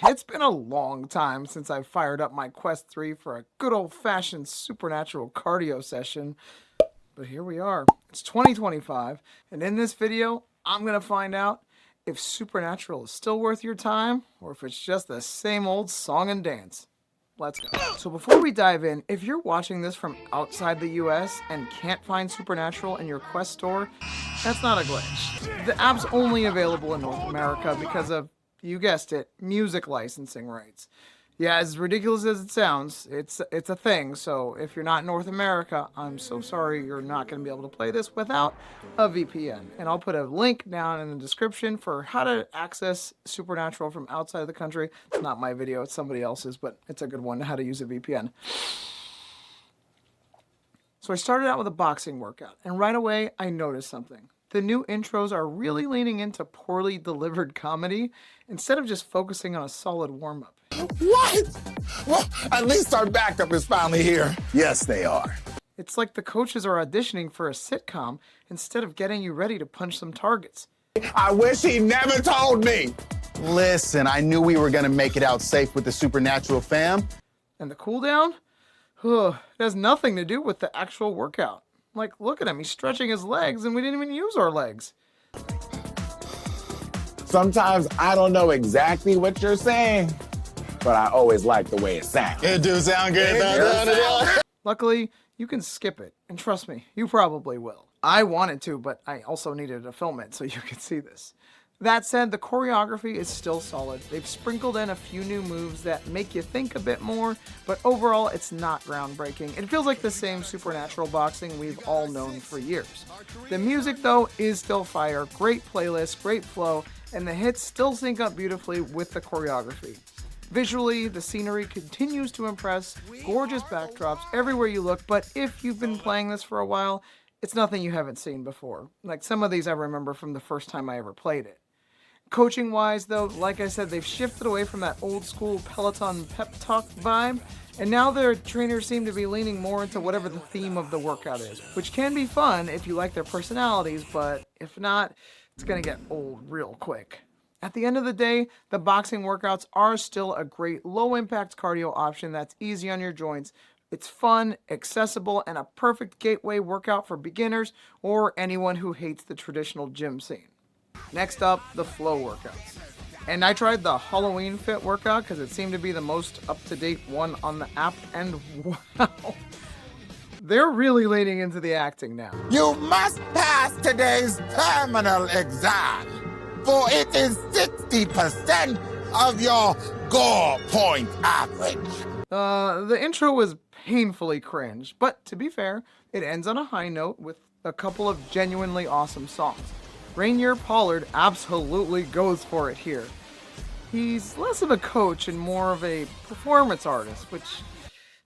It's been a long time since I fired up my Quest 3 for a good old-fashioned supernatural cardio session, but here we are. It's 2025, and in this video, I'm going to find out if supernatural is still worth your time, or if it's just the same old song and dance. Let's go. So before we dive in, if you're watching this from outside the US and can't find Supernatural in your Quest store, that's not a glitch. The app's only available in North America because of, you guessed it, music licensing rights. Yeah, as ridiculous as it sounds, it's a thing, so if you're not in North America, I'm so sorry you're not going to be able to play this without a VPN. And I'll put a link down in the description for how to access Supernatural from outside of the country. It's not my video, it's somebody else's, but it's a good one, how to use a VPN. So I started out with a boxing workout, and right away I noticed something. The new intros are really leaning into poorly delivered comedy instead of just focusing on a solid warm-up. What? Well, at least our backup is finally here. Yes, they are. It's like the coaches are auditioning for a sitcom instead of getting you ready to punch some targets. I wish he never told me. Listen, I knew we were going to make it out safe with the Supernatural fam. And the cooldown? It has nothing to do with the actual workout. Like, look at him, he's stretching his legs and we didn't even use our legs. Sometimes I don't know exactly what you're saying, but I always like the way it sounds. It do sound good. Luckily, you can skip it, and trust me, you probably will. I wanted to, but I also needed to film it so you could see this. That said, the choreography is still solid. They've sprinkled in a few new moves that make you think a bit more, but overall it's not groundbreaking. It feels like the same supernatural boxing we've all known for years. The music though is still fire, great playlist, great flow, and the hits still sync up beautifully with the choreography. Visually, the scenery continues to impress, gorgeous backdrops everywhere you look, but if you've been playing this for a while, it's nothing you haven't seen before. Like some of these I remember from the first time I ever played it. Coaching wise though, like I said, they've shifted away from that old school Peloton pep talk vibe, and now their trainers seem to be leaning more into whatever the theme of the workout is, which can be fun if you like their personalities, but if not, it's gonna get old real quick. At the end of the day, the boxing workouts are still a great low impact cardio option that's easy on your joints. It's fun, accessible, and a perfect gateway workout for beginners or anyone who hates the traditional gym scene. Next up, the flow workouts. And I tried the Halloween Fit workout because it seemed to be the most up-to-date one on the app, and wow, they're really leaning into the acting now. You must pass today's terminal exam, for it is 60% of your score point average. The intro was painfully cringe, but to be fair, it ends on a high note with a couple of genuinely awesome songs. Rainier Pollard absolutely goes for it here. He's less of a coach and more of a performance artist, which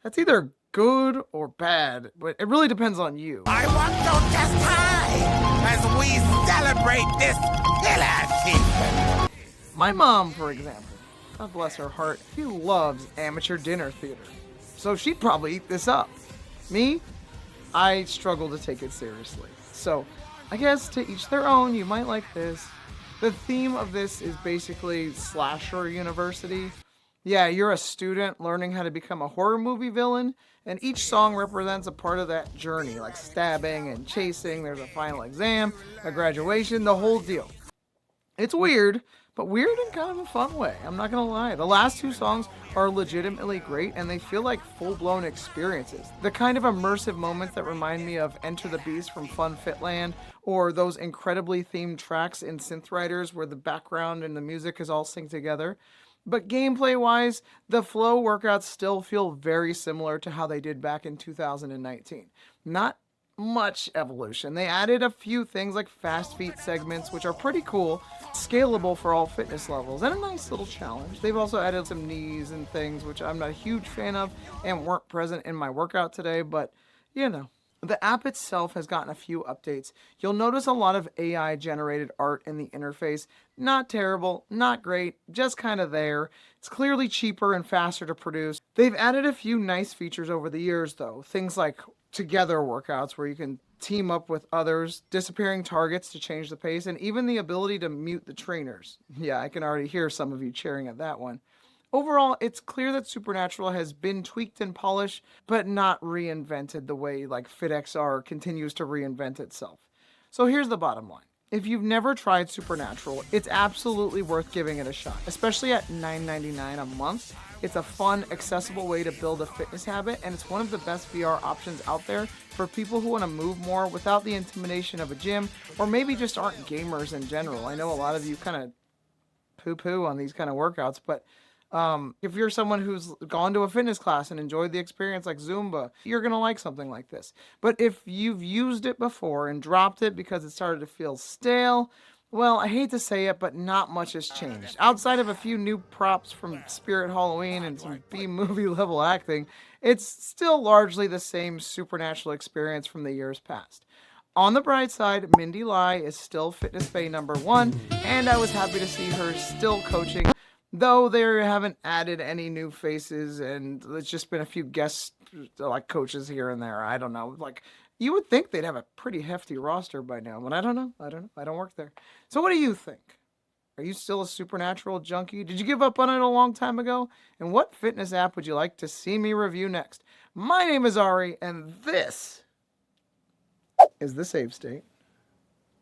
that's either good or bad, but it really depends on you. I want to test high as we celebrate this killer achievement. My mom, for example, God bless her heart, she loves amateur dinner theater, so she'd probably eat this up. Me, I struggle to take it seriously. So I guess to each their own, you might like this. The theme of this is basically slasher university. Yeah, you're a student learning how to become a horror movie villain, and each song represents a part of that journey, like stabbing and chasing, there's a final exam, a graduation, the whole deal. It's weird, but weird in kind of a fun way, I'm not gonna lie. The last two songs are legitimately great, and they feel like full-blown experiences. The kind of immersive moments that remind me of Enter the Beast from Fun Fitland, or those incredibly themed tracks in Synth Riders where the background and the music is all synced together. But gameplay-wise, the flow workouts still feel very similar to how they did back in 2019. Not much evolution. They added a few things like fast feet segments, which are pretty cool, scalable for all fitness levels, and a nice little challenge. They've also added some knees and things, which I'm not a huge fan of and weren't present in my workout today, but you know. The app itself has gotten a few updates. You'll notice a lot of AI generated art in the interface. Not terrible, not great, just kind of there. It's clearly cheaper and faster to produce. They've added a few nice features over the years though. Things like together workouts where you can team up with others, disappearing targets to change the pace, and even the ability to mute the trainers. Yeah, I can already hear some of you cheering at that one. Overall, it's clear that Supernatural has been tweaked and polished, but not reinvented the way like FitXR continues to reinvent itself. So here's the bottom line. If you've never tried Supernatural, it's absolutely worth giving it a shot, especially at $9.99 a month. It's a fun, accessible way to build a fitness habit, and it's one of the best VR options out there for people who want to move more without the intimidation of a gym, or maybe just aren't gamers in general. I know a lot of you kind of poo-poo on these kind of workouts, but if you're someone who's gone to a fitness class and enjoyed the experience like Zumba, you're going to like something like this. But if you've used it before and dropped it because it started to feel stale, well, I hate to say it, but not much has changed. Outside of a few new props from Spirit Halloween and some B-movie level acting, it's still largely the same Supernatural experience from the years past. On the bright side, Mindy Lai is still Fitness Bay #1, and I was happy to see her still coaching, though they haven't added any new faces, and there's just been a few guest like coaches here and there. I don't know. Like, you would think they'd have a pretty hefty roster by now, but I don't know. I don't work there. So what do you think? Are you still a Supernatural junkie? Did you give up on it a long time ago? And what fitness app would you like to see me review next? My name is Ari, and this is the Save State.